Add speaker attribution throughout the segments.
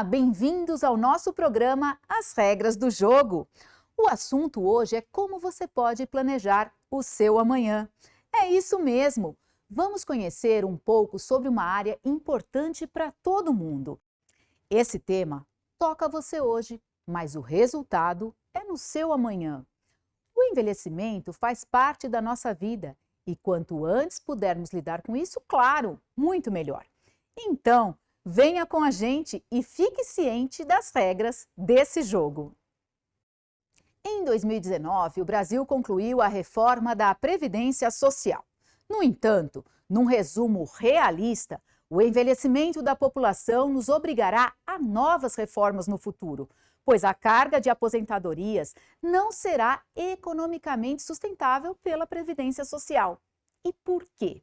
Speaker 1: bem-vindos ao nosso programa As Regras do Jogo. O assunto hoje é como você pode planejar o seu amanhã. É isso mesmo! Vamos conhecer um pouco sobre uma área importante para todo mundo. Esse tema toca você hoje, mas o resultado é no seu amanhã. O envelhecimento faz parte da nossa vida e quanto antes pudermos lidar com isso, claro, muito melhor. Então, venha com a gente e fique ciente das regras desse jogo. Em 2019, o Brasil concluiu a reforma da Previdência Social. No entanto, num resumo realista, o envelhecimento da população nos obrigará a novas reformas no futuro, pois a carga de aposentadorias não será economicamente sustentável pela Previdência Social. E por quê?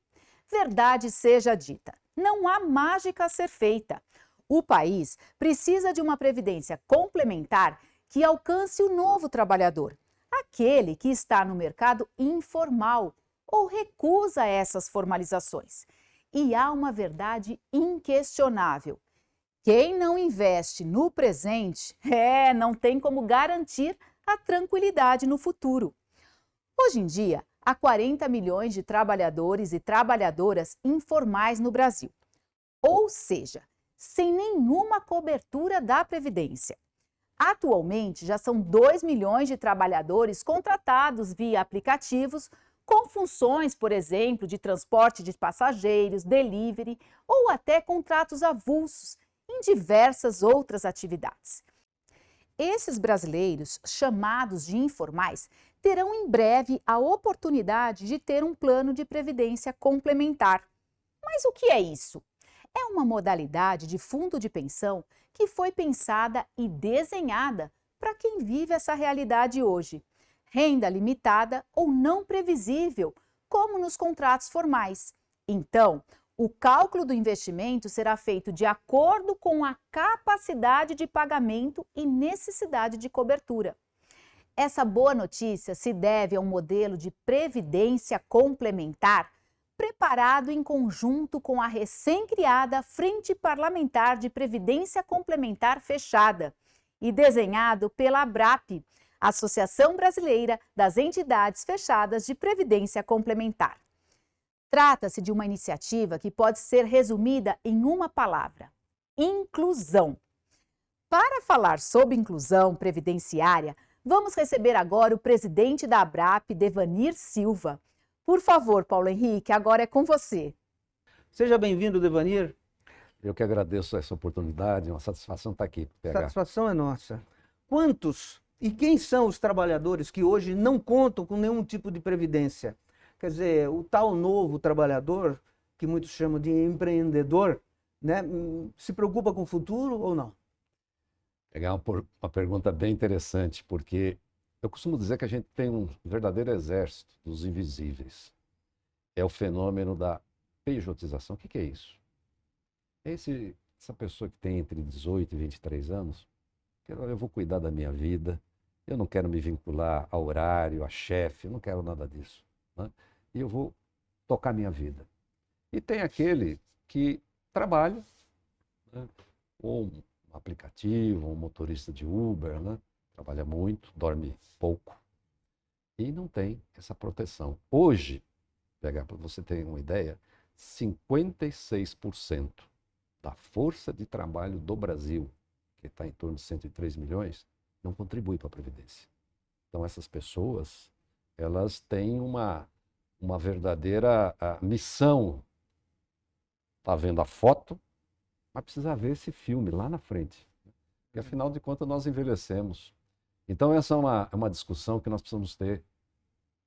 Speaker 1: Verdade seja dita, não há mágica a ser feita. O país precisa de uma previdência complementar que alcance o novo trabalhador, aquele que está no mercado informal ou recusa essas formalizações. E há uma verdade inquestionável. Quem não investe no presente, não tem como garantir a tranquilidade no futuro. Hoje em dia, há 40 milhões de trabalhadores e trabalhadoras informais no Brasil, ou seja, sem nenhuma cobertura da Previdência. Atualmente, já são 2 milhões de trabalhadores contratados via aplicativos com funções, por exemplo, de transporte de passageiros, delivery ou até contratos avulsos em diversas outras atividades. Esses brasileiros, chamados de informais, terão em breve a oportunidade de ter um plano de previdência complementar. Mas o que é isso? É uma modalidade de fundo de pensão que foi pensada e desenhada para quem vive essa realidade hoje. Renda limitada ou não previsível, como nos contratos formais. Então, o cálculo do investimento será feito de acordo com a capacidade de pagamento e necessidade de cobertura. Essa boa notícia se deve a um modelo de previdência complementar preparado em conjunto com a recém-criada Frente Parlamentar de Previdência Complementar Fechada e desenhado pela ABRAP, Associação Brasileira das Entidades Fechadas de Previdência Complementar. Trata-se de uma iniciativa que pode ser resumida em uma palavra: inclusão. Para falar sobre inclusão previdenciária, vamos receber agora o presidente da ABRAP, Devanir Silva. Por favor, Paulo Henrique, agora é com você.
Speaker 2: Seja bem-vindo, Devanir.
Speaker 3: Eu que agradeço essa oportunidade, é uma satisfação estar aqui.
Speaker 2: Satisfação é nossa. Quantos e quem são os trabalhadores que hoje não contam com nenhum tipo de previdência? Quer dizer, o tal novo trabalhador, que muitos chamam de empreendedor, né, se preocupa com o futuro ou não?
Speaker 3: Pegar uma pergunta bem interessante, porque eu costumo dizer que a gente tem um verdadeiro exército dos invisíveis. É o fenômeno da pejotização. O que é isso? É essa pessoa que tem entre 18 e 23 anos, que eu vou cuidar da minha vida, eu não quero me vincular a horário, a chefe, eu não quero nada disso, né? E eu vou tocar minha vida. E tem aquele que trabalha, né? Ou um aplicativo, um motorista de Uber, né? Trabalha muito, dorme pouco e não tem essa proteção. Hoje, para você ter uma ideia, 56% da força de trabalho do Brasil, que está em torno de 103 milhões, não contribui para a Previdência. Então essas pessoas, elas têm uma verdadeira missão. Está vendo a foto, mas precisa ver esse filme lá na frente. Porque afinal de contas nós envelhecemos. Então essa é uma discussão que nós precisamos ter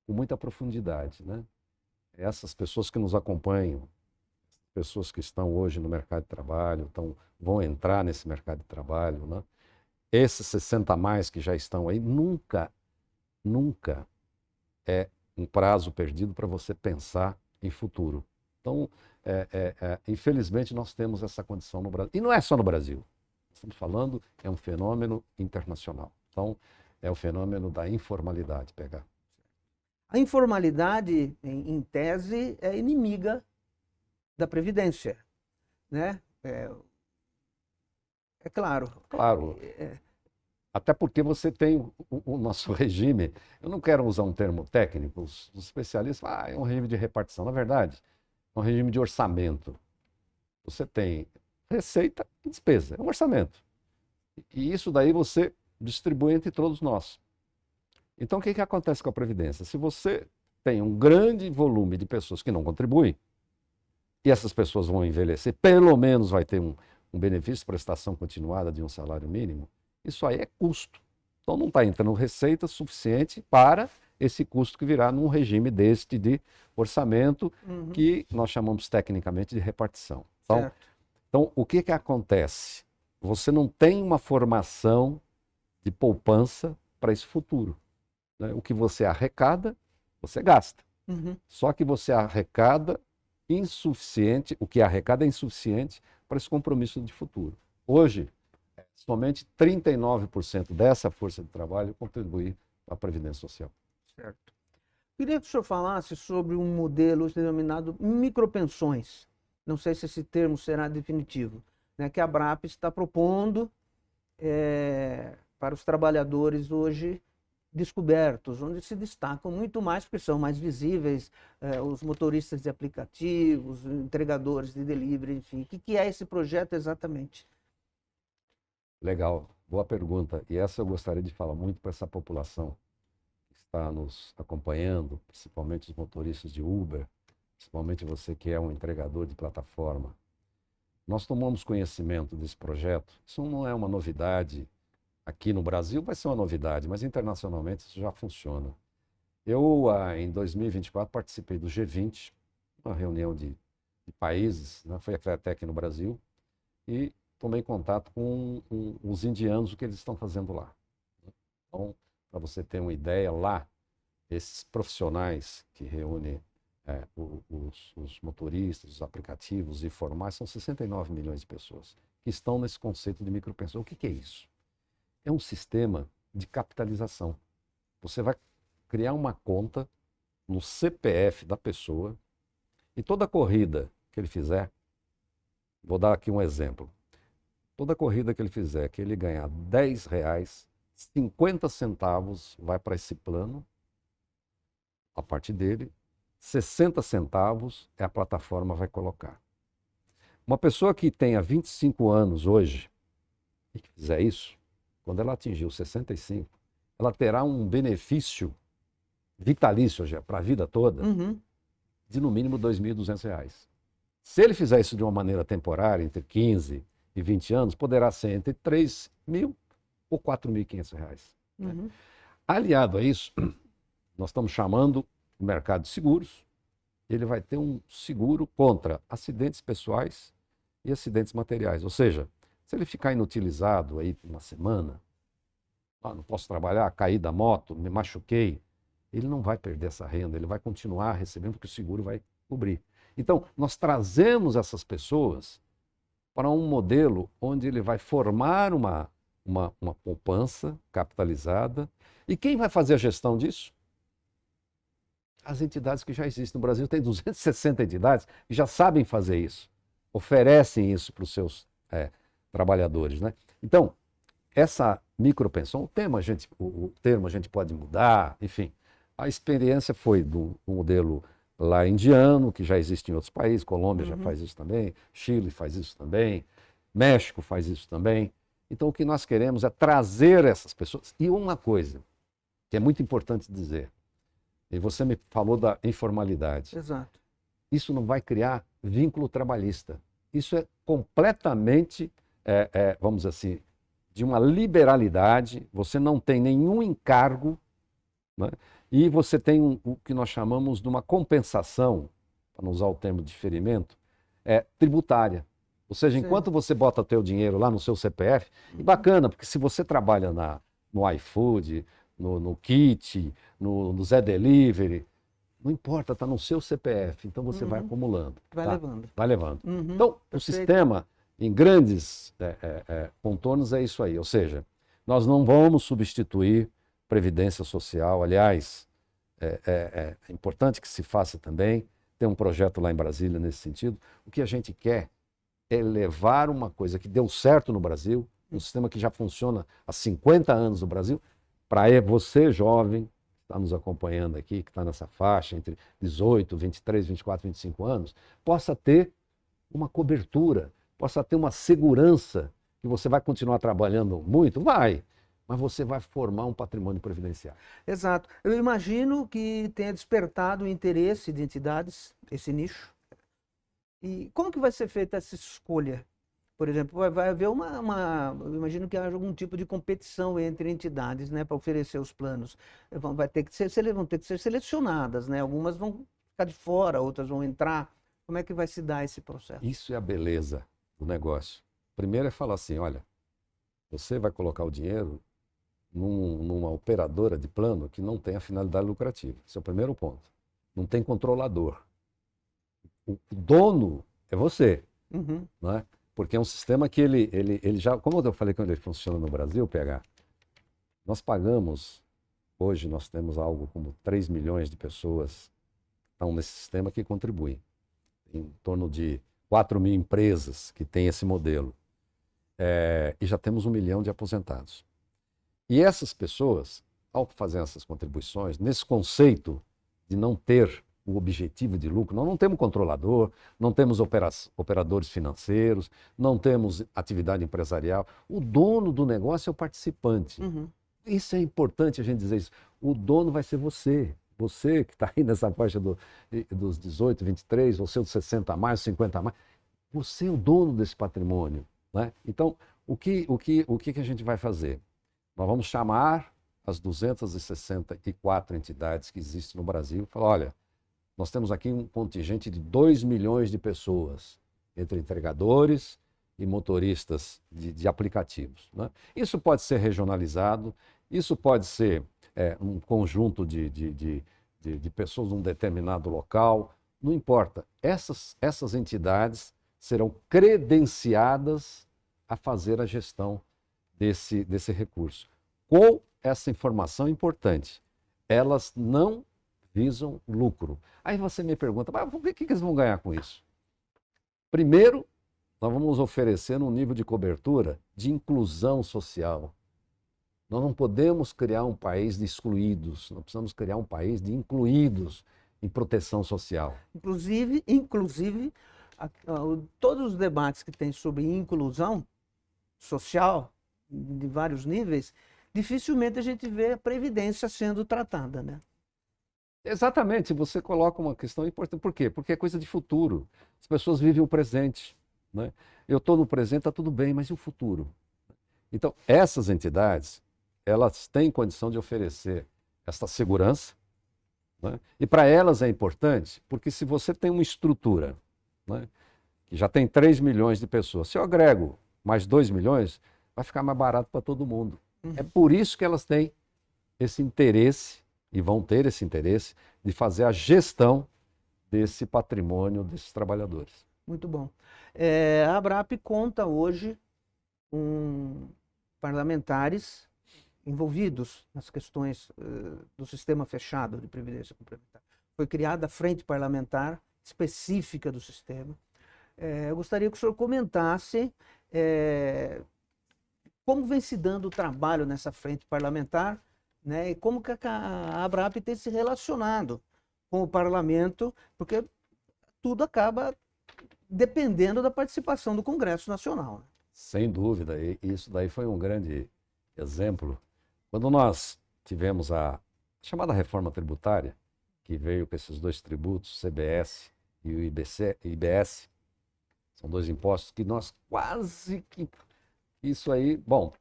Speaker 3: com muita profundidade, né? Essas pessoas que nos acompanham, pessoas que estão hoje no mercado de trabalho, vão entrar nesse mercado de trabalho, né? Esses 60 a mais que já estão aí, nunca é um prazo perdido para você pensar em futuro. Então, infelizmente, nós temos essa condição no Brasil. E não é só no Brasil. Estamos falando, é um fenômeno internacional. Então, é o fenômeno da informalidade.
Speaker 2: A informalidade, em tese, é inimiga da Previdência, né? É claro.
Speaker 3: Claro. Até porque você tem o nosso regime, eu não quero usar um termo técnico, os especialistas falam, é um regime de repartição. Na verdade, é um regime de orçamento. Você tem receita e despesa, é um orçamento. E isso daí você distribui entre todos nós. Então, o que acontece com a Previdência? Se você tem um grande volume de pessoas que não contribuem, e essas pessoas vão envelhecer, pelo menos vai ter um benefício de prestação continuada de um salário mínimo, isso aí é custo. Então, não está entrando receita suficiente para esse custo que virá num regime deste de orçamento, que nós chamamos tecnicamente de repartição. Então, o que acontece? Você não tem uma formação de poupança para esse futuro. Né? O que você arrecada, você gasta. Só que você arrecada insuficiente, o que arrecada é insuficiente para esse compromisso de futuro. Hoje, somente 39% dessa força de trabalho contribui para a Previdência Social.
Speaker 2: Certo. Queria que o senhor falasse sobre um modelo denominado micropensões. Não sei se esse termo será definitivo, né, que a ABRAP está propondo para os trabalhadores hoje descobertos, onde se destacam muito mais porque são mais visíveis, os motoristas de aplicativos, entregadores de delivery, enfim. O que é esse projeto exatamente?
Speaker 3: Legal, boa pergunta. E essa eu gostaria de falar muito para essa população que está nos acompanhando, principalmente os motoristas de Uber, principalmente você que é um entregador de plataforma. Nós tomamos conhecimento desse projeto. Isso não é uma novidade. Aqui no Brasil vai ser uma novidade, mas internacionalmente isso já funciona. Eu, em 2024, participei do G20, uma reunião de países, né? Foi até aqui no Brasil, e tomei contato com os indianos, o que eles estão fazendo lá. Então, para você ter uma ideia, lá, esses profissionais que reúnem os motoristas, os aplicativos informais, são 69 milhões de pessoas que estão nesse conceito de micropensão. O que é isso? É um sistema de capitalização. Você vai criar uma conta no CPF da pessoa e toda corrida que ele fizer, vou dar aqui um exemplo, toda corrida que ele fizer, que ele ganhar R$10, 50 centavos vai para esse plano, a parte dele, 60 centavos a plataforma vai colocar. Uma pessoa que tenha 25 anos hoje e que fizer isso, quando ela atingir os 65, ela terá um benefício vitalício para a vida toda de no mínimo R$2.200. Se ele fizer isso de uma maneira temporária, entre 15 e 20 anos, poderá ser entre R$3.000 ou R$4.500. Né? Aliado a isso, nós estamos chamando o mercado de seguros. Ele vai ter um seguro contra acidentes pessoais e acidentes materiais. Ou seja, se ele ficar inutilizado aí por uma semana, não posso trabalhar, caí da moto, me machuquei, ele não vai perder essa renda, ele vai continuar recebendo porque o seguro vai cobrir. Então, nós trazemos essas pessoas para um modelo onde ele vai formar uma poupança capitalizada. E quem vai fazer a gestão disso? As entidades que já existem. No Brasil tem 260 entidades que já sabem fazer isso, oferecem isso para os seus trabalhadores. Né? Então, essa micropensão, o termo a gente pode mudar, enfim. A experiência foi do modelo lá indiano, que já existe em outros países, Colômbia já faz isso também, Chile faz isso também, México faz isso também. Então, o que nós queremos é trazer essas pessoas. E uma coisa que é muito importante dizer, e você me falou da informalidade.
Speaker 2: Exato.
Speaker 3: Isso não vai criar vínculo trabalhista. Isso é completamente, vamos dizer assim, de uma liberalidade. Você não tem nenhum encargo, né? E você tem o que nós chamamos de uma compensação, para não usar o termo de diferimento, tributária. Ou seja, enquanto você bota o teu dinheiro lá no seu CPF, e bacana, porque se você trabalha no iFood, no Kit, no Zé Delivery, não importa, está no seu CPF, então você vai acumulando.
Speaker 2: Vai levando.
Speaker 3: Vai levando. Então, o sistema, em grandes contornos, é isso aí. Ou seja, nós não vamos substituir Previdência Social. Aliás, é importante que se faça também. Tem um projeto lá em Brasília nesse sentido. O que a gente quer é levar uma coisa que deu certo no Brasil, um sistema que já funciona há 50 anos no Brasil, para você, jovem, que está nos acompanhando aqui, que está nessa faixa entre 18, 23, 24, 25 anos, possa ter uma cobertura, possa ter uma segurança que você vai continuar trabalhando muito? Vai, mas você vai formar um patrimônio previdenciário.
Speaker 2: Exato. Eu imagino que tenha despertado o interesse de entidades, esse nicho. E como que vai ser feita essa escolha? Por exemplo, vai haver eu imagino que haja algum tipo de competição entre entidades, né, para oferecer os planos. Vão ter que ser selecionadas, né? Algumas vão ficar de fora, outras vão entrar. Como é que vai se dar esse processo?
Speaker 3: Isso é a beleza do negócio. Primeiro é falar assim, olha, você vai colocar o dinheiro numa operadora de plano que não tem a finalidade lucrativa. Esse é o primeiro ponto. Não tem controlador. O dono é você,
Speaker 2: Uhum.
Speaker 3: não é? Porque é um sistema que ele já, como eu falei quando ele funciona no Brasil, PH, nós pagamos, hoje nós temos algo como 3 milhões de pessoas que estão nesse sistema que contribuem. Em torno de 4 mil empresas que têm esse modelo. E já temos 1 milhão de aposentados. E essas pessoas, ao fazer essas contribuições, nesse conceito de não ter o objetivo de lucro, nós não temos controlador, não temos operadores financeiros, não temos atividade empresarial. O dono do negócio é o participante.
Speaker 2: Uhum.
Speaker 3: Isso é importante a gente dizer isso. O dono vai ser você. Você que está aí nessa faixa dos 18, 23, você dos 60 a mais, 50 a mais. Você é o dono desse patrimônio, né? Então, o que a gente vai fazer? Nós vamos chamar as 264 entidades que existem no Brasil e falar, olha, nós temos aqui um contingente de 2 milhões de pessoas, entre entregadores e motoristas de aplicativos, né? Isso pode ser regionalizado, isso pode ser um conjunto de pessoas num determinado local, não importa. Essas entidades serão credenciadas a fazer a gestão desse recurso. Com essa informação importante, elas não visam lucro. Aí você me pergunta, mas o que eles vão ganhar com isso? Primeiro, nós vamos oferecer um nível de cobertura de inclusão social. Nós não podemos criar um país de excluídos, nós precisamos criar um país de incluídos em proteção social.
Speaker 2: Inclusive todos os debates que tem sobre inclusão social, de vários níveis, dificilmente a gente vê a previdência sendo tratada, né?
Speaker 3: Exatamente, você coloca uma questão importante. Por quê? Porque é coisa de futuro. As pessoas vivem o presente, né? Eu estou no presente, está tudo bem, mas e o futuro? Então, essas entidades, elas têm condição de oferecer essa segurança, né? E para elas é importante, porque se você tem uma estrutura, né, que já tem 3 milhões de pessoas, se eu agrego mais 2 milhões, vai ficar mais barato para todo mundo.
Speaker 2: Uhum.
Speaker 3: É por isso que elas têm esse interesse, e vão ter esse interesse, de fazer a gestão desse patrimônio desses trabalhadores.
Speaker 2: Muito bom. A ABRAP conta hoje com parlamentares envolvidos nas questões do sistema fechado de previdência complementar. Foi criada a frente parlamentar específica do sistema. Eu gostaria que o senhor comentasse como vem se dando o trabalho nessa frente parlamentar, né, e como que a ABRAP tem se relacionado com o parlamento, porque tudo acaba dependendo da participação do Congresso Nacional, né?
Speaker 3: Sem dúvida, e isso daí foi um grande exemplo. Quando nós tivemos a chamada reforma tributária, que veio com esses 2 tributos, CBS e o IBS, são 2 impostos que nós quase que... Isso aí, bom,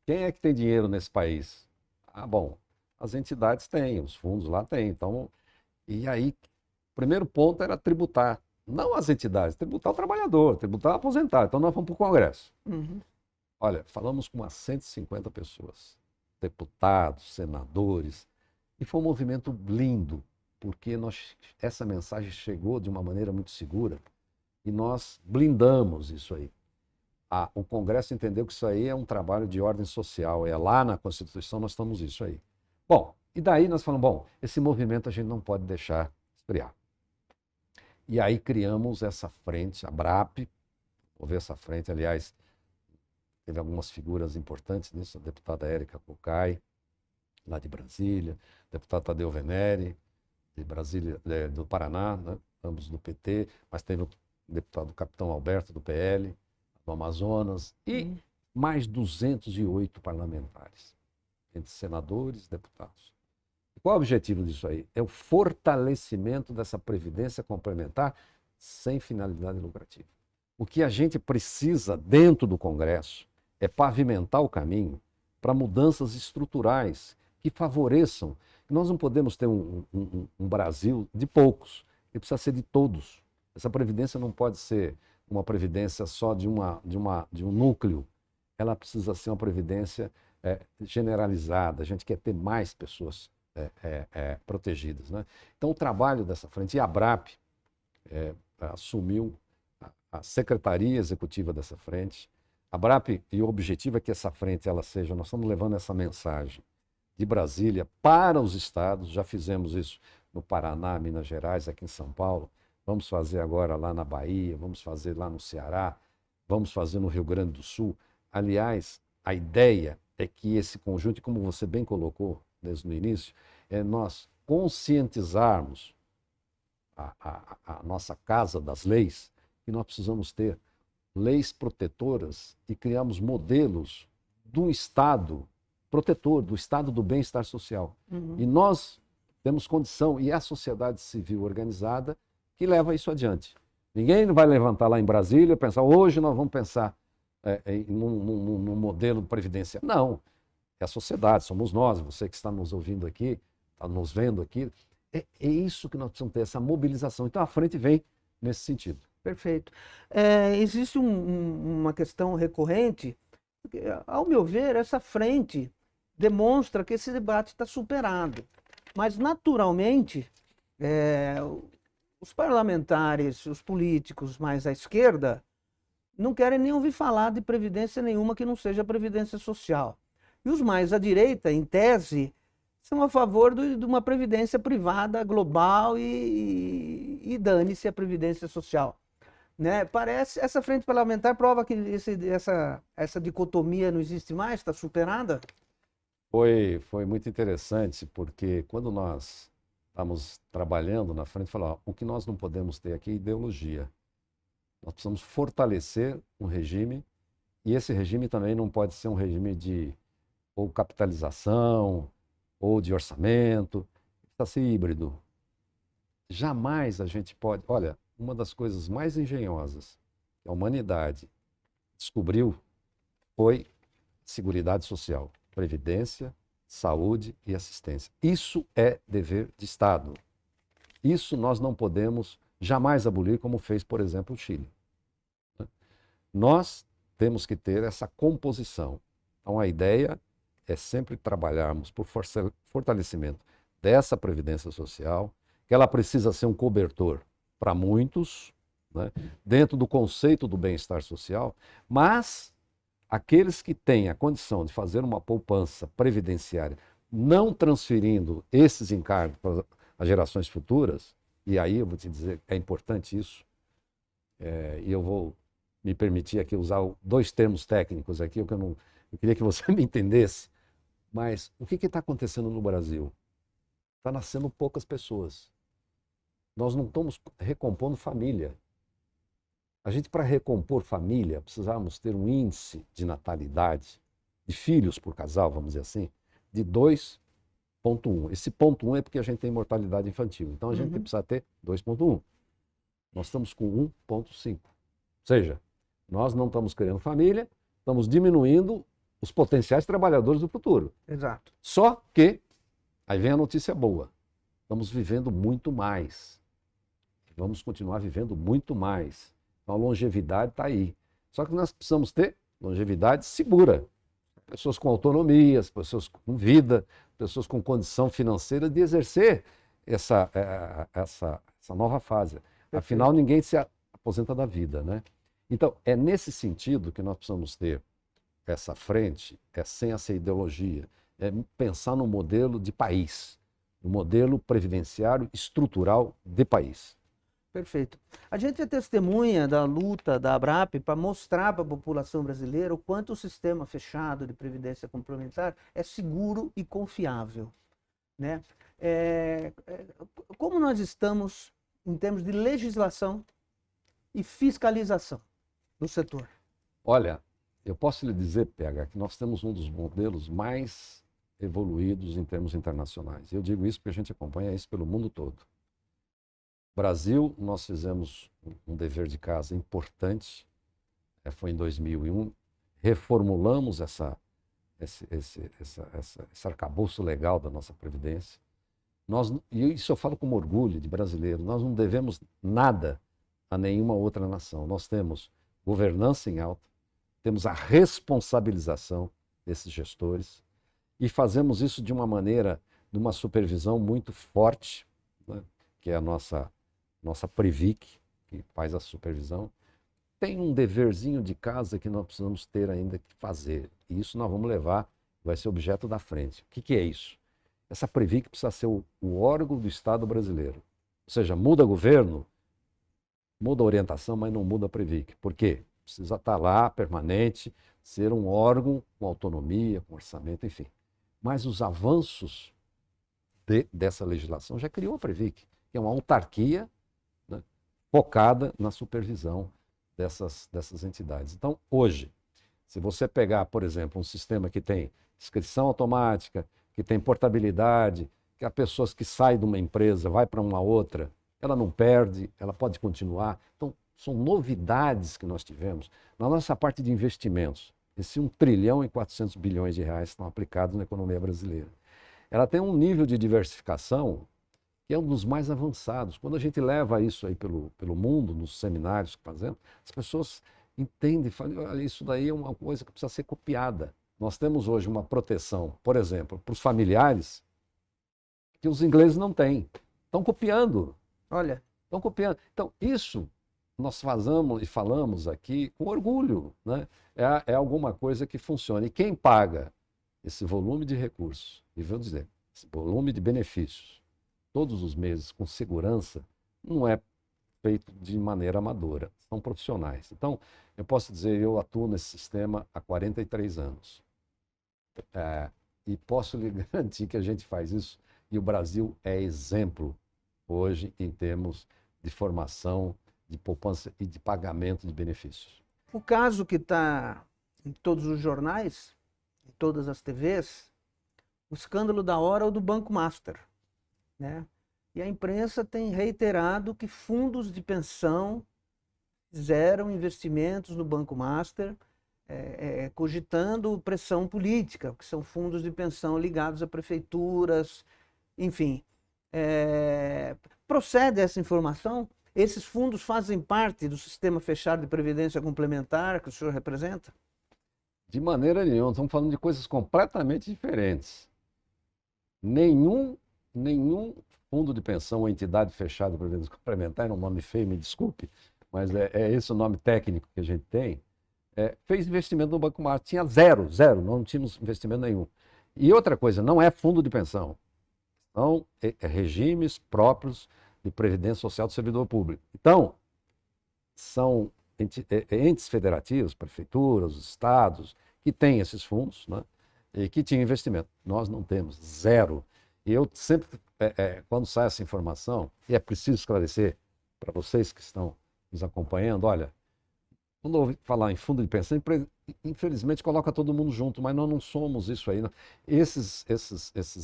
Speaker 3: quem é que tem dinheiro nesse país? Bom, as entidades têm, os fundos lá têm. Então, e aí, o primeiro ponto era tributar, não as entidades, tributar o trabalhador, tributar o aposentado. Então, nós fomos para o Congresso.
Speaker 2: Uhum.
Speaker 3: Olha, falamos com umas 150 pessoas, deputados, senadores, e foi um movimento lindo, porque essa mensagem chegou de uma maneira muito segura e nós blindamos isso aí. O Congresso entendeu que isso aí é um trabalho de ordem social, é lá na Constituição nós estamos isso aí. Bom, e daí nós falamos, bom, esse movimento a gente não pode deixar esfriar. E aí criamos essa frente, a ABRAP, vou ver essa frente, aliás, teve algumas figuras importantes nisso, a deputada Érica Cocai, lá de Brasília, o deputado Tadeu Venere, de Brasília, do Paraná, né? Ambos do PT, mas teve o deputado Capitão Alberto, do PL, do Amazonas, e mais 208 parlamentares, entre senadores e deputados. E qual é o objetivo disso aí? É o fortalecimento dessa previdência complementar sem finalidade lucrativa. O que a gente precisa dentro do Congresso é pavimentar o caminho para mudanças estruturais que favoreçam. Nós não podemos ter um Brasil de poucos, ele precisa ser de todos. Essa previdência não pode ser uma previdência só de um núcleo, ela precisa ser uma previdência generalizada. A gente quer ter mais pessoas protegidas, né? Então, o trabalho dessa frente, e a ABRAP assumiu a secretaria executiva dessa frente. A ABRAP, e o objetivo é que essa frente ela seja, nós estamos levando essa mensagem de Brasília para os estados, já fizemos isso no Paraná, Minas Gerais, aqui em São Paulo, vamos fazer agora lá na Bahia, vamos fazer lá no Ceará, vamos fazer no Rio Grande do Sul. Aliás, a ideia é que esse conjunto, como você bem colocou desde o início, é nós conscientizarmos a nossa casa das leis, que nós precisamos ter leis protetoras e criarmos modelos do Estado protetor, do Estado do bem-estar social. E nós temos condição, e é a sociedade civil organizada que leva isso adiante. Ninguém vai levantar lá em Brasília e pensar, hoje nós vamos pensar num modelo previdenciário. Não, é a sociedade, somos nós, você que está nos ouvindo aqui, está nos vendo aqui. É isso que nós precisamos ter, essa mobilização. Então a frente vem nesse sentido.
Speaker 2: Perfeito. Existe uma questão recorrente, ao meu ver, essa frente demonstra que esse debate está superado. Mas, naturalmente, os parlamentares, os políticos mais à esquerda, não querem nem ouvir falar de previdência nenhuma que não seja previdência social. E os mais à direita, em tese, são a favor de uma previdência privada, global e dane-se a previdência social. Né? Parece, essa frente parlamentar prova que essa dicotomia não existe mais, está superada?
Speaker 3: Foi muito interessante, porque quando nós estamos trabalhando na frente, falou, o que nós não podemos ter aqui é ideologia. Nós precisamos fortalecer um regime, e esse regime também não pode ser um regime de ou capitalização, ou de orçamento, precisa ser híbrido. Jamais a gente pode... Olha, uma das coisas mais engenhosas que a humanidade descobriu foi Seguridade Social, previdência, saúde e assistência. Isso é dever de Estado. Isso nós não podemos jamais abolir, como fez, por exemplo, o Chile. Nós temos que ter essa composição. Então, a ideia é sempre trabalharmos por fortalecimento dessa previdência social, que ela precisa ser um cobertor para muitos, né, dentro do conceito do bem-estar social, mas aqueles que têm a condição de fazer uma poupança previdenciária, não transferindo esses encargos para as gerações futuras, e aí eu vou te dizer, é importante isso, e eu vou me permitir aqui usar dois termos técnicos aqui, que eu queria que você me entendesse, mas o que está acontecendo no Brasil? Está nascendo poucas pessoas. Nós não estamos recompondo família. A gente, para recompor família, precisávamos ter um índice de natalidade, de filhos por casal, vamos dizer assim, de 2,1. Esse ponto 1 é porque a gente tem mortalidade infantil. Então, a gente precisa ter 2,1. Nós estamos com 1,5. Ou seja, nós não estamos criando família, estamos diminuindo os potenciais trabalhadores do futuro.
Speaker 2: Exato.
Speaker 3: Só que, aí vem a notícia boa, estamos vivendo muito mais. Vamos continuar vivendo muito mais. Então, a longevidade está aí. Só que nós precisamos ter longevidade segura. Pessoas com autonomia, pessoas com vida, pessoas com condição financeira de exercer essa nova fase. Afinal, ninguém se aposenta da vida, né? Então, é nesse sentido que nós precisamos ter essa frente, sem essa ideologia, é pensar no modelo de país, no modelo previdenciário estrutural de país.
Speaker 2: Perfeito. A gente é testemunha da luta da ABRAP para mostrar para a população brasileira o quanto o sistema fechado de previdência complementar é seguro e confiável, né? Como nós estamos em termos de legislação e fiscalização do setor?
Speaker 3: Olha, eu posso lhe dizer, PH, que nós temos um dos modelos mais evoluídos em termos internacionais. Eu digo isso porque a gente acompanha isso pelo mundo todo. Brasil, nós fizemos um dever de casa importante, foi em 2001, reformulamos esse arcabouço legal da nossa Previdência. E isso eu falo com orgulho de brasileiro, nós não devemos nada a nenhuma outra nação. Nós temos governança em alta, temos a responsabilização desses gestores e fazemos isso de uma maneira, de uma supervisão muito forte, né, que é a nossa Previc, que faz a supervisão. Tem um deverzinho de casa que nós precisamos ter ainda que fazer. E isso nós vamos levar, vai ser objeto da frente. O que é isso? Essa Previc precisa ser o órgão do Estado brasileiro. Ou seja, muda governo, muda a orientação, mas não muda a Previc. Por quê? Precisa estar lá, permanente, ser um órgão com autonomia, com orçamento, enfim. Mas os avanços dessa legislação já criou a Previc, que é uma autarquia, né, focada na supervisão dessas entidades. Então, hoje, se você pegar, por exemplo, um sistema que tem inscrição automática, que tem portabilidade, que há pessoas que saem de uma empresa, vai para uma outra, ela não perde, ela pode continuar. Então, são novidades que nós tivemos na nossa parte de investimentos. Esse 1 trilhão e 400 bilhões de reais estão aplicados na economia brasileira. Ela tem um nível de diversificação que é um dos mais avançados. Quando a gente leva isso aí pelo mundo, nos seminários que fazemos, as pessoas entendem, falam, olha, isso daí é uma coisa que precisa ser copiada. Nós temos hoje uma proteção, por exemplo, para os familiares, que os ingleses não têm. Estão copiando.
Speaker 2: Olha.
Speaker 3: Estão copiando. Então, isso nós fazemos e falamos aqui com orgulho, né? É alguma coisa que funciona. E quem paga esse volume de recursos, e vou dizer, esse volume de benefícios, todos os meses, com segurança, não é feito de maneira amadora, são profissionais. Então, eu posso dizer, eu atuo nesse sistema há 43 anos. E posso lhe garantir que a gente faz isso, e o Brasil é exemplo hoje em termos de formação, de poupança e de pagamento de benefícios.
Speaker 2: O caso que está em todos os jornais, em todas as TVs, o escândalo da Hora do Banco Master, né? E a imprensa tem reiterado que fundos de pensão fizeram investimentos no Banco Master, cogitando pressão política, que são fundos de pensão ligados a prefeituras, enfim. Procede essa informação? Esses fundos fazem parte do sistema fechado de previdência complementar que o senhor representa?
Speaker 3: De maneira nenhuma, estamos falando de coisas completamente diferentes. Nenhum fundo de pensão ou entidade fechada de previdência complementar, é um nome feio, me desculpe, mas é esse o nome técnico que a gente tem, fez investimento no Banco Master. Tinha zero, não tínhamos investimento nenhum. E outra coisa, não é fundo de pensão, são regimes próprios de previdência social do servidor público. Então, são entes federativos, prefeituras, estados, que têm esses fundos, né, e que tinham investimento. Nós não temos, zero. E eu sempre, quando sai essa informação, e é preciso esclarecer para vocês que estão nos acompanhando, olha, quando eu ouvi falar em fundo de pensão, infelizmente coloca todo mundo junto, mas nós não somos isso aí. Não. Esses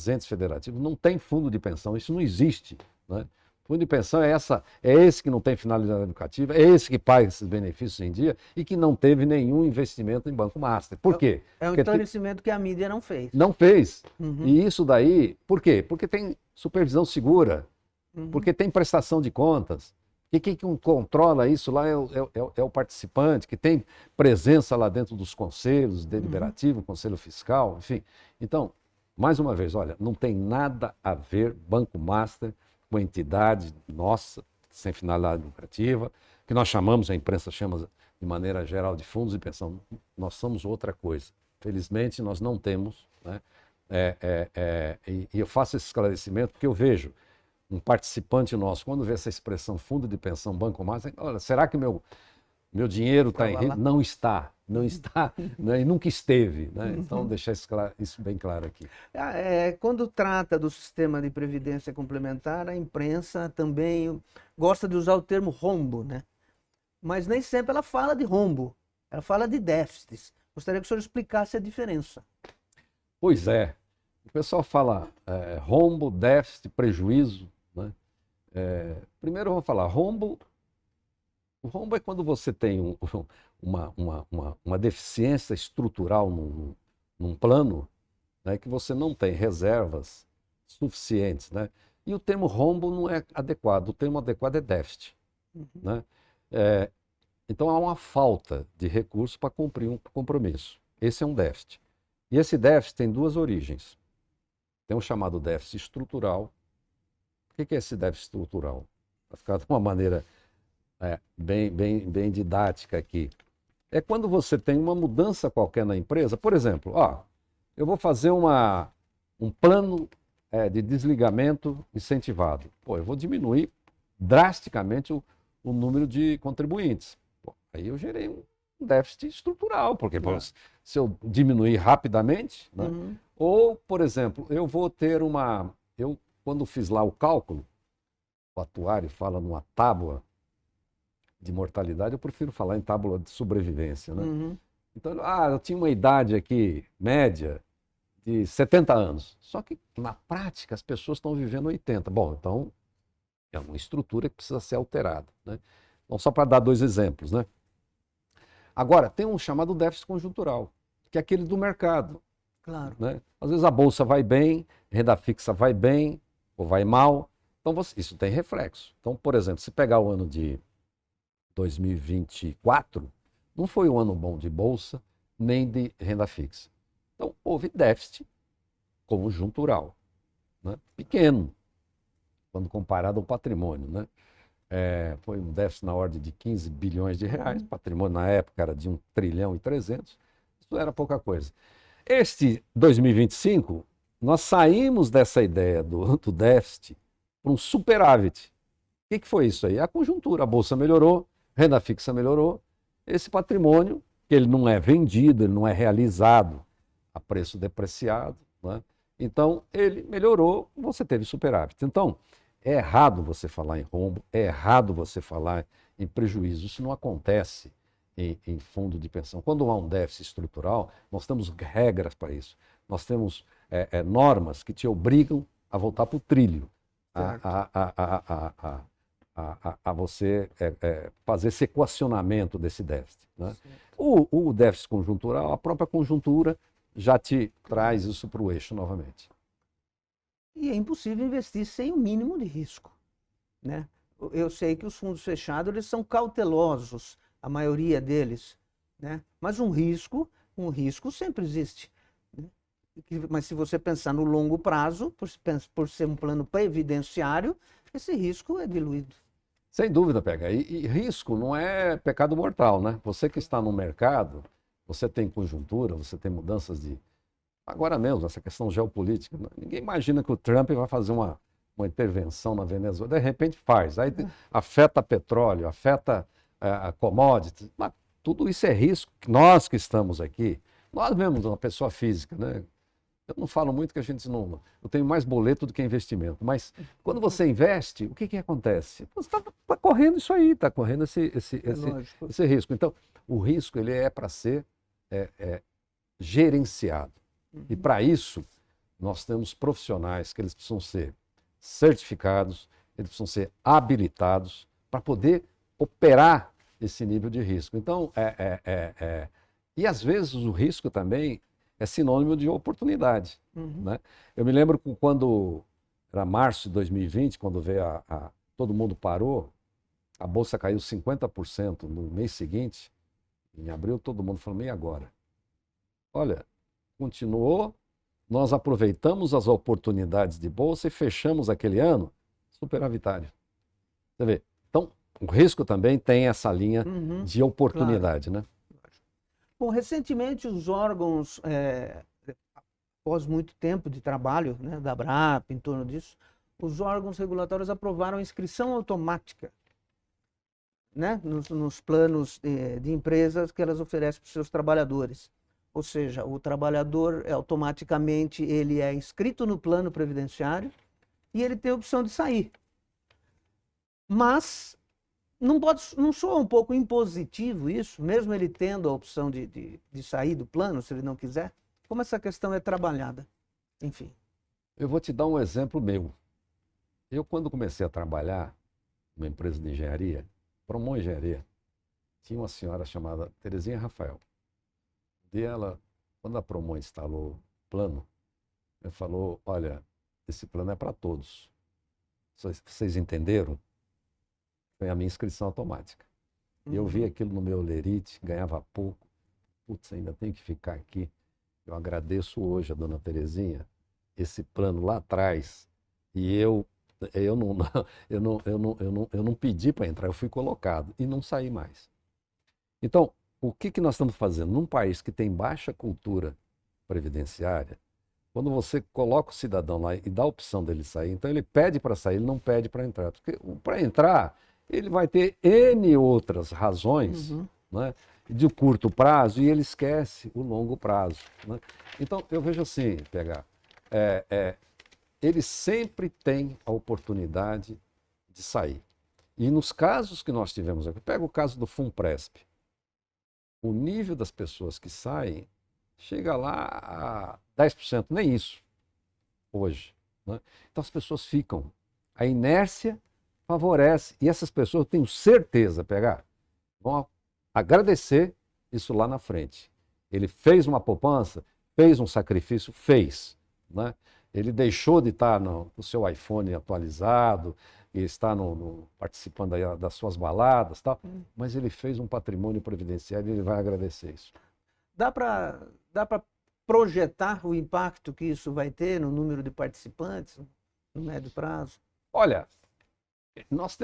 Speaker 3: entes federativos não têm fundo de pensão, isso não existe, né? Fundo de pensão é esse que não tem finalidade educativa, é esse que paga esses benefícios em dia e que não teve nenhum investimento em Banco Master. Por quê?
Speaker 2: É um esclarecimento que a mídia não fez.
Speaker 3: Não fez.
Speaker 2: Uhum.
Speaker 3: E isso daí, por quê? Porque tem supervisão segura, porque tem prestação de contas. E quem controla isso lá é o participante, que tem presença lá dentro dos conselhos, deliberativo, conselho fiscal, enfim. Então, mais uma vez, olha, não tem nada a ver Banco Master com entidade nossa, sem finalidade lucrativa, que nós chamamos, a imprensa chama de maneira geral de fundos de pensão. Nós somos outra coisa. Felizmente, nós não temos, né? E eu faço esse esclarecimento porque eu vejo um participante nosso, quando vê essa expressão fundo de pensão, banco massa, olha, será que meu dinheiro está em risco? Não está, né, e nunca esteve, né? Então, deixar isso bem claro aqui.
Speaker 2: Quando trata do sistema de previdência complementar, a imprensa também gosta de usar o termo rombo, né? Mas nem sempre ela fala de rombo, ela fala de déficits. Gostaria que o senhor explicasse a diferença.
Speaker 3: Pois é, o pessoal fala rombo, déficit, prejuízo, né? Primeiro vamos falar rombo. O rombo é quando você tem uma deficiência estrutural num plano, né, que você não tem reservas suficientes, né? E o termo rombo não é adequado, o termo adequado é déficit, né? Então há uma falta de recurso para cumprir um compromisso. Esse é um déficit. E esse déficit tem duas origens. Tem o chamado déficit estrutural. O que é esse déficit estrutural? Para ficar de uma maneira bem didática aqui. É quando você tem uma mudança qualquer na empresa. Por exemplo, eu vou fazer um plano de desligamento incentivado. Eu vou diminuir drasticamente o número de contribuintes. Aí eu gerei um déficit estrutural, porque se eu diminuir rapidamente, né? Ou, por exemplo, eu vou ter quando fiz lá o cálculo, o atuário fala numa tábua de mortalidade, eu prefiro falar em tábua de sobrevivência, né? Então, eu tinha uma idade aqui, média, de 70 anos. Só que, na prática, as pessoas estão vivendo 80. Bom, então, é uma estrutura que precisa ser alterada, né? Então, só para dar dois exemplos, né? Agora, tem um chamado déficit conjuntural, que é aquele do mercado.
Speaker 2: Claro.
Speaker 3: Né? Às vezes a bolsa vai bem, renda fixa vai bem ou vai mal. Então, isso tem reflexo. Então, por exemplo, se pegar o ano de 2024, não foi um ano bom de bolsa, nem de renda fixa. Então, houve déficit conjuntural, né? Pequeno, quando comparado ao patrimônio, né? Foi um déficit na ordem de 15 bilhões de reais, patrimônio na época era de 1 trilhão e 300, isso era pouca coisa. Este 2025, nós saímos dessa ideia do déficit para um superávit. O que foi isso aí? A conjuntura, a bolsa melhorou, renda fixa melhorou, esse patrimônio, que ele não é vendido, ele não é realizado a preço depreciado, né? Então ele melhorou, você teve superávit. Então, é errado você falar em rombo, é errado você falar em prejuízo. Isso não acontece em fundo de pensão. Quando há um déficit estrutural, nós temos regras para isso. Nós temos normas que te obrigam a voltar para o trilho, a você fazer esse equacionamento desse déficit, né? O déficit conjuntural, a própria conjuntura já te traz isso para o eixo novamente.
Speaker 2: E é impossível investir sem o mínimo de risco, né? Eu sei que os fundos fechados eles são cautelosos, a maioria deles, né? Mas um risco sempre existe, né? Mas se você pensar no longo prazo, por ser um plano previdenciário, esse risco é diluído.
Speaker 3: Sem dúvida, Pega. E risco não é pecado mortal, né? Você que está no mercado, você tem conjuntura, você tem mudanças de... Agora mesmo, essa questão geopolítica, ninguém imagina que o Trump vai fazer uma intervenção na Venezuela. De repente faz. Aí afeta petróleo, afeta a commodities. Mas tudo isso é risco. Nós que estamos aqui, nós mesmos, uma pessoa física, né? Eu não falo muito que a gente não... Eu tenho mais boleto do que investimento. Mas quando você investe, o que acontece? Você está correndo isso aí, está correndo esse risco. Então, o risco ele é para ser gerenciado. E para isso, nós temos profissionais que eles precisam ser certificados, eles precisam ser habilitados para poder operar esse nível de risco. Então, e às vezes o risco também é sinônimo de oportunidade, né? Eu me lembro que quando era março de 2020, quando veio todo mundo parou, a bolsa caiu 50% no mês seguinte, em abril todo mundo falou, e agora? Olha, continuou, nós aproveitamos as oportunidades de bolsa e fechamos aquele ano superavitário. Você vê? Então, o risco também tem essa linha de oportunidade, claro, né?
Speaker 2: Bom, recentemente os órgãos, após muito tempo de trabalho, né, da ABRAP, em torno disso, os órgãos regulatórios aprovaram a inscrição automática, né, nos planos de empresas que elas oferecem para os seus trabalhadores. Ou seja, o trabalhador automaticamente ele é inscrito no plano previdenciário e ele tem a opção de sair. Mas não soa um pouco impositivo isso, mesmo ele tendo a opção de sair do plano, se ele não quiser? Como essa questão é trabalhada? Enfim.
Speaker 3: Eu vou te dar um exemplo meu. Eu, quando comecei a trabalhar numa empresa de engenharia, Promon Engenharia, tinha uma senhora chamada Terezinha Rafael. E ela, quando a Promon instalou o plano, ela falou, olha, esse plano é para todos. Vocês entenderam? Foi a minha inscrição automática. E eu vi aquilo no meu lerite, ganhava pouco. Putz, ainda tenho que ficar aqui. Eu agradeço hoje a dona Terezinha, esse plano lá atrás, e eu não pedi para entrar, eu fui colocado e não saí mais. Então, o que nós estamos fazendo? Num país que tem baixa cultura previdenciária, quando você coloca o cidadão lá e dá a opção dele sair, então ele pede para sair, ele não pede para entrar. Porque para entrar, ele vai ter N outras razões, né, de curto prazo, e ele esquece o longo prazo. Né? Então, eu vejo assim, PH, ele sempre tem a oportunidade de sair. E nos casos que nós tivemos aqui, pega o caso do FUNPRESP, o nível das pessoas que saem chega lá a 10%, nem isso, hoje. Né? Então as pessoas ficam. A inércia favorece. E essas pessoas, eu tenho certeza, PH, vão agradecer isso lá na frente. Ele fez uma poupança, fez um sacrifício, fez. Né? Ele deixou de estar no seu iPhone atualizado, e está participando aí das suas baladas, tal, mas ele fez um patrimônio previdenciário e ele vai agradecer isso.
Speaker 2: Dá para projetar o impacto que isso vai ter no número de participantes no médio prazo?
Speaker 3: Olha, nós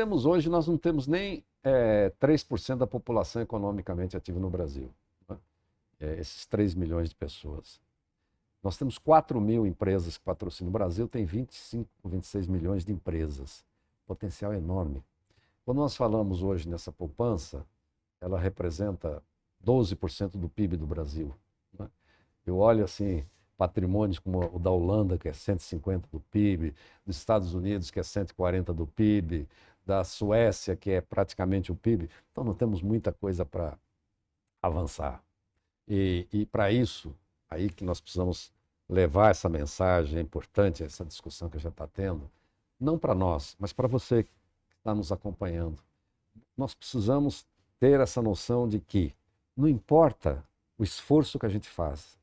Speaker 3: não temos nem 3% da população economicamente ativa no Brasil. Né? Esses 3 milhões de pessoas. Nós temos 4 mil empresas que patrocinam. O Brasil tem 25, 26 milhões de empresas. Potencial enorme. Quando nós falamos hoje nessa poupança, ela representa 12% do PIB do Brasil. Né? Eu olho assim, patrimônios como o da Holanda, que é 150 do PIB, dos Estados Unidos, que é 140 do PIB, da Suécia, que é praticamente o PIB. Então, não temos muita coisa para avançar. E para isso, aí que nós precisamos levar essa mensagem, é importante essa discussão que a gente está tendo, não para nós, mas para você que está nos acompanhando. Nós precisamos ter essa noção de que não importa o esforço que a gente faz,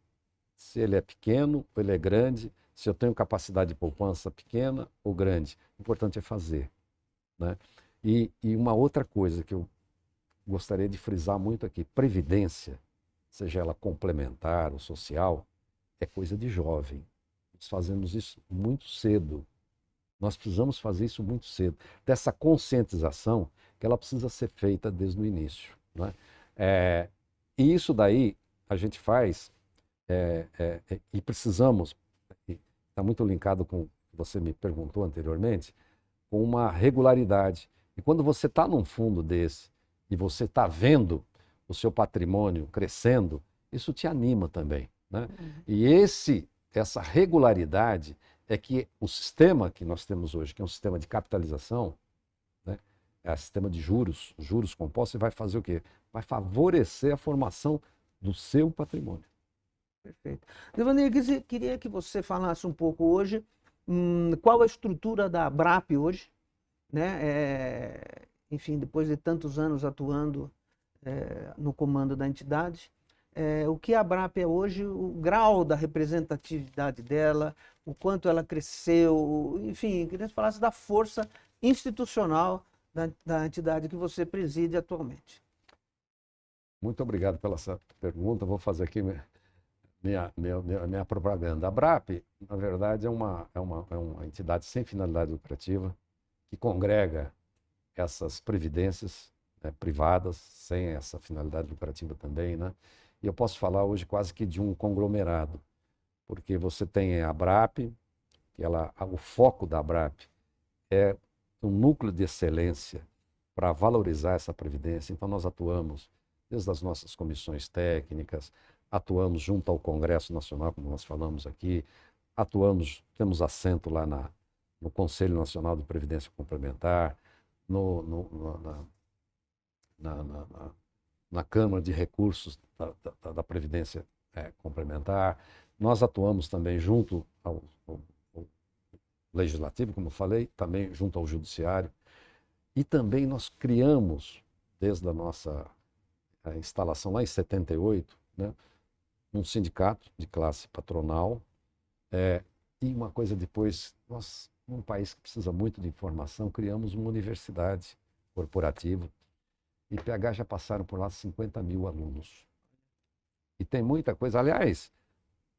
Speaker 3: se ele é pequeno ou ele é grande, se eu tenho capacidade de poupança pequena ou grande, o importante é fazer. Né? E uma outra coisa que eu gostaria de frisar muito aqui, previdência, seja ela complementar ou social, é coisa de jovem. Nós fazemos isso muito cedo. Nós precisamos fazer isso muito cedo. Dessa conscientização que ela precisa ser feita desde o início. Né? E isso daí a gente faz e precisamos, está muito linkado com o que você me perguntou anteriormente, com uma regularidade. E quando você está num fundo desse e você está vendo o seu patrimônio crescendo, isso te anima também. Né? E essa regularidade é que o sistema que nós temos hoje, que é um sistema de capitalização, né, é um sistema de juros compostos, e vai fazer o quê? Vai favorecer a formação do seu patrimônio.
Speaker 2: Perfeito. Devanir, queria que você falasse um pouco hoje qual a estrutura da ABRAP hoje, né? Enfim, depois de tantos anos atuando no comando da entidade, o que a ABRAP é hoje, o grau da representatividade dela, o quanto ela cresceu, enfim, queria que você falasse da força institucional da entidade que você preside atualmente.
Speaker 3: Muito obrigado pela essa pergunta. Vou fazer aqui minha propaganda. A ABRAP, na verdade, é uma entidade sem finalidade lucrativa que congrega essas previdências, né, privadas, sem essa finalidade lucrativa também, né? E eu posso falar hoje quase que de um conglomerado, porque você tem a ABRAP, que o foco da ABRAP é um núcleo de excelência para valorizar essa previdência. Então, nós atuamos desde as nossas comissões técnicas, atuamos junto ao Congresso Nacional, como nós falamos aqui, temos assento lá no Conselho Nacional de Previdência Complementar, na Câmara de Recursos da Previdência Complementar. Nós atuamos também junto ao Legislativo, como eu falei, também junto ao Judiciário. E também nós criamos, desde a nossa instalação lá em 78, né, um sindicato de classe patronal. E uma coisa depois, nós, num país que precisa muito de informação, criamos uma universidade corporativa. E PH já passaram por lá 50 mil alunos. E tem muita coisa. Aliás,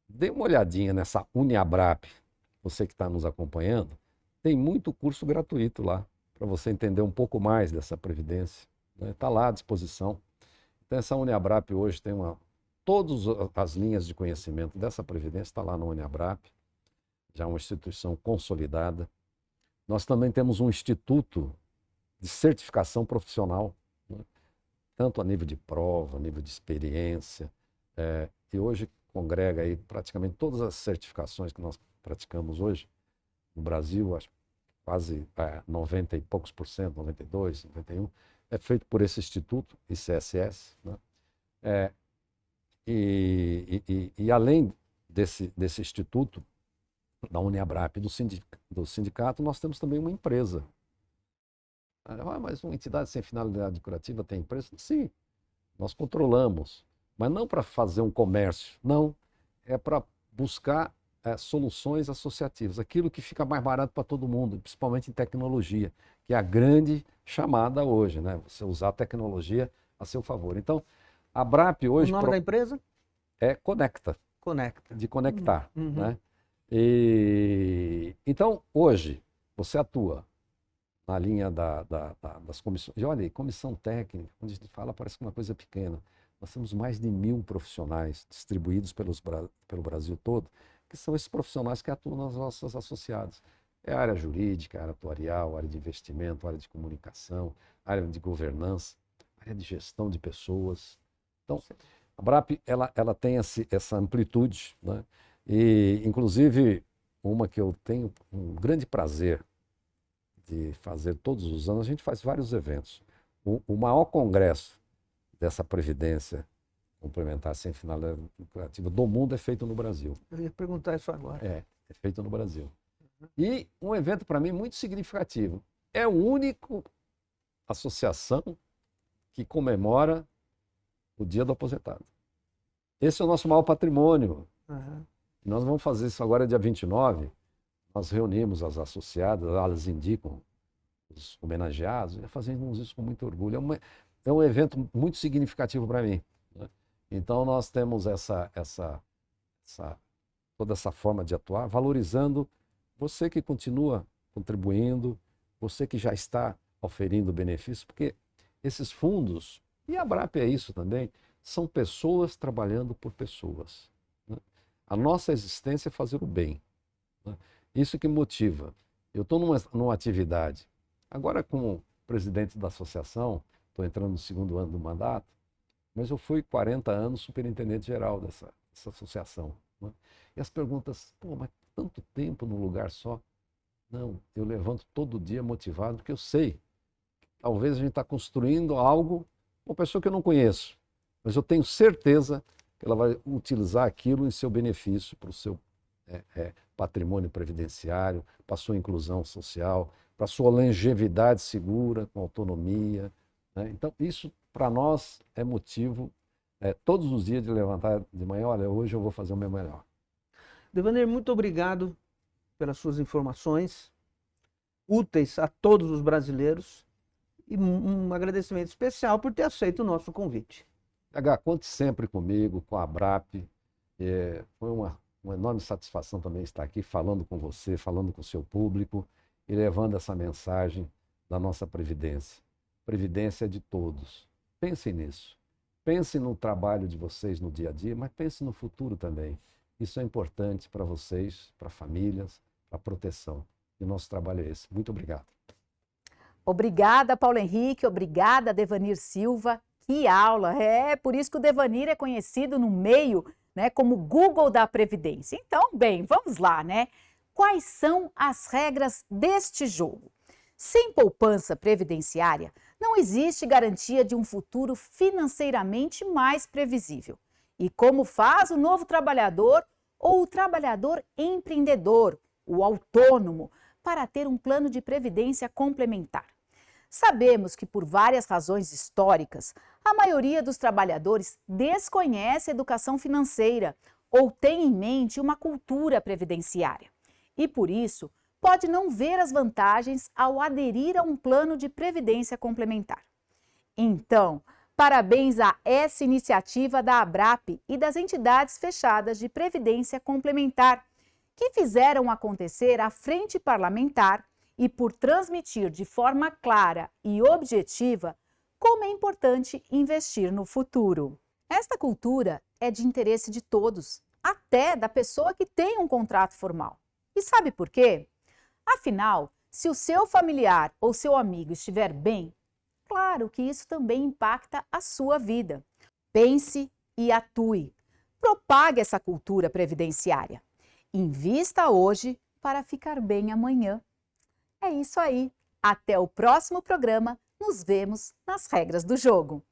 Speaker 3: dê uma olhadinha nessa Uniabrap, você que está nos acompanhando, tem muito curso gratuito lá, para você entender um pouco mais dessa previdência. Está lá à disposição. Então, essa Uniabrap hoje tem todas as linhas de conhecimento dessa previdência, está lá na Uniabrap, já é uma instituição consolidada. Nós também temos um instituto de certificação profissional, né? Tanto a nível de prova, a nível de experiência, e hoje congrega aí praticamente todas as certificações que nós praticamos hoje no Brasil, acho quase 90 e poucos por cento, 92, 91, é feito por esse instituto, ICSS, né? E além desse instituto, da Uniabrap, do sindicato, nós temos também uma empresa. Mas uma entidade sem finalidade lucrativa tem empresa? Sim, nós controlamos, mas não para fazer um comércio, não, é para buscar soluções associativas, aquilo que fica mais barato para todo mundo, principalmente em tecnologia, que é a grande chamada hoje, né? Você usar a tecnologia a seu favor. Então, a Brap hoje...
Speaker 2: O nome da empresa?
Speaker 3: É Conecta.
Speaker 2: Conecta.
Speaker 3: De conectar, né? Então, hoje, você atua na linha das comissões. E olha aí, comissão técnica, quando a gente fala, parece uma coisa pequena. Nós temos mais de 1.000 profissionais distribuídos pelo Brasil todo, que são esses profissionais que atuam nas nossas associadas. É a área jurídica, a área atuarial, a área de investimento, a área de comunicação, a área de governança, a área de gestão de pessoas. Então, a Brap, ela tem essa amplitude, né? E, inclusive, uma que eu tenho um grande prazer de fazer todos os anos, a gente faz vários eventos. O maior congresso dessa previdência complementar sem finalidade lucrativa do mundo é feito no Brasil.
Speaker 2: Eu ia perguntar isso agora.
Speaker 3: É feito no Brasil. E um evento para mim muito significativo. É a única associação que comemora o Dia do Aposentado. Esse é o nosso maior patrimônio. Nós vamos fazer isso agora dia 29. Nós reunimos as associadas, elas indicam os homenageados, e fazemos isso com muito orgulho. É um evento muito significativo para mim, né? Então nós temos toda essa forma de atuar, valorizando você que continua contribuindo, você que já está oferindo benefício, porque esses fundos, e a Brap é isso também, são pessoas trabalhando por pessoas, né? A nossa existência é fazer o bem, né? Isso que motiva. Eu estou numa atividade, agora como presidente da associação, estou entrando no 2º ano do mandato, mas eu fui 40 anos superintendente-geral dessa associação, né? E as perguntas, mas tanto tempo num lugar só? Não, eu levanto todo dia motivado, porque eu sei que talvez a gente está construindo algo, uma pessoa que eu não conheço, mas eu tenho certeza que ela vai utilizar aquilo em seu benefício, para o seu patrimônio previdenciário, para a sua inclusão social, para a sua longevidade segura, com autonomia, né? Então, isso para nós é motivo, todos os dias de levantar de manhã, olha, hoje eu vou fazer o meu melhor.
Speaker 2: Devaneio, muito obrigado pelas suas informações, úteis a todos os brasileiros, e um agradecimento especial por ter aceito o nosso convite.
Speaker 3: Conte sempre comigo, com a Brap. Foi uma enorme satisfação também estar aqui falando com você, falando com o seu público e levando essa mensagem da nossa Previdência. Previdência é de todos. Pensem nisso. Pensem no trabalho de vocês no dia a dia, mas pensem no futuro também. Isso é importante para vocês, para famílias, para proteção. E o nosso trabalho é esse. Muito obrigado.
Speaker 1: Obrigada, Paulo Henrique, obrigada, Devanir Silva. Que aula! É por isso que o Devanir é conhecido no meio, né, como Google da Previdência. Então, bem, vamos lá, né? Quais são as regras deste jogo? Sem poupança previdenciária, não existe garantia de um futuro financeiramente mais previsível. E como faz o novo trabalhador ou o trabalhador empreendedor, o autônomo, para ter um plano de previdência complementar? Sabemos que, por várias razões históricas, a maioria dos trabalhadores desconhece a educação financeira ou tem em mente uma cultura previdenciária. E, por isso, pode não ver as vantagens ao aderir a um plano de previdência complementar. Então, parabéns a essa iniciativa da ABRAP e das entidades fechadas de previdência complementar, que fizeram acontecer a frente parlamentar e por transmitir de forma clara e objetiva como é importante investir no futuro. Esta cultura é de interesse de todos, até da pessoa que tem um contrato formal. E sabe por quê? Afinal, se o seu familiar ou seu amigo estiver bem, claro que isso também impacta a sua vida. Pense e atue. Propague essa cultura previdenciária. Invista hoje para ficar bem amanhã. É isso aí. Até o próximo programa. Nos vemos nas regras do jogo.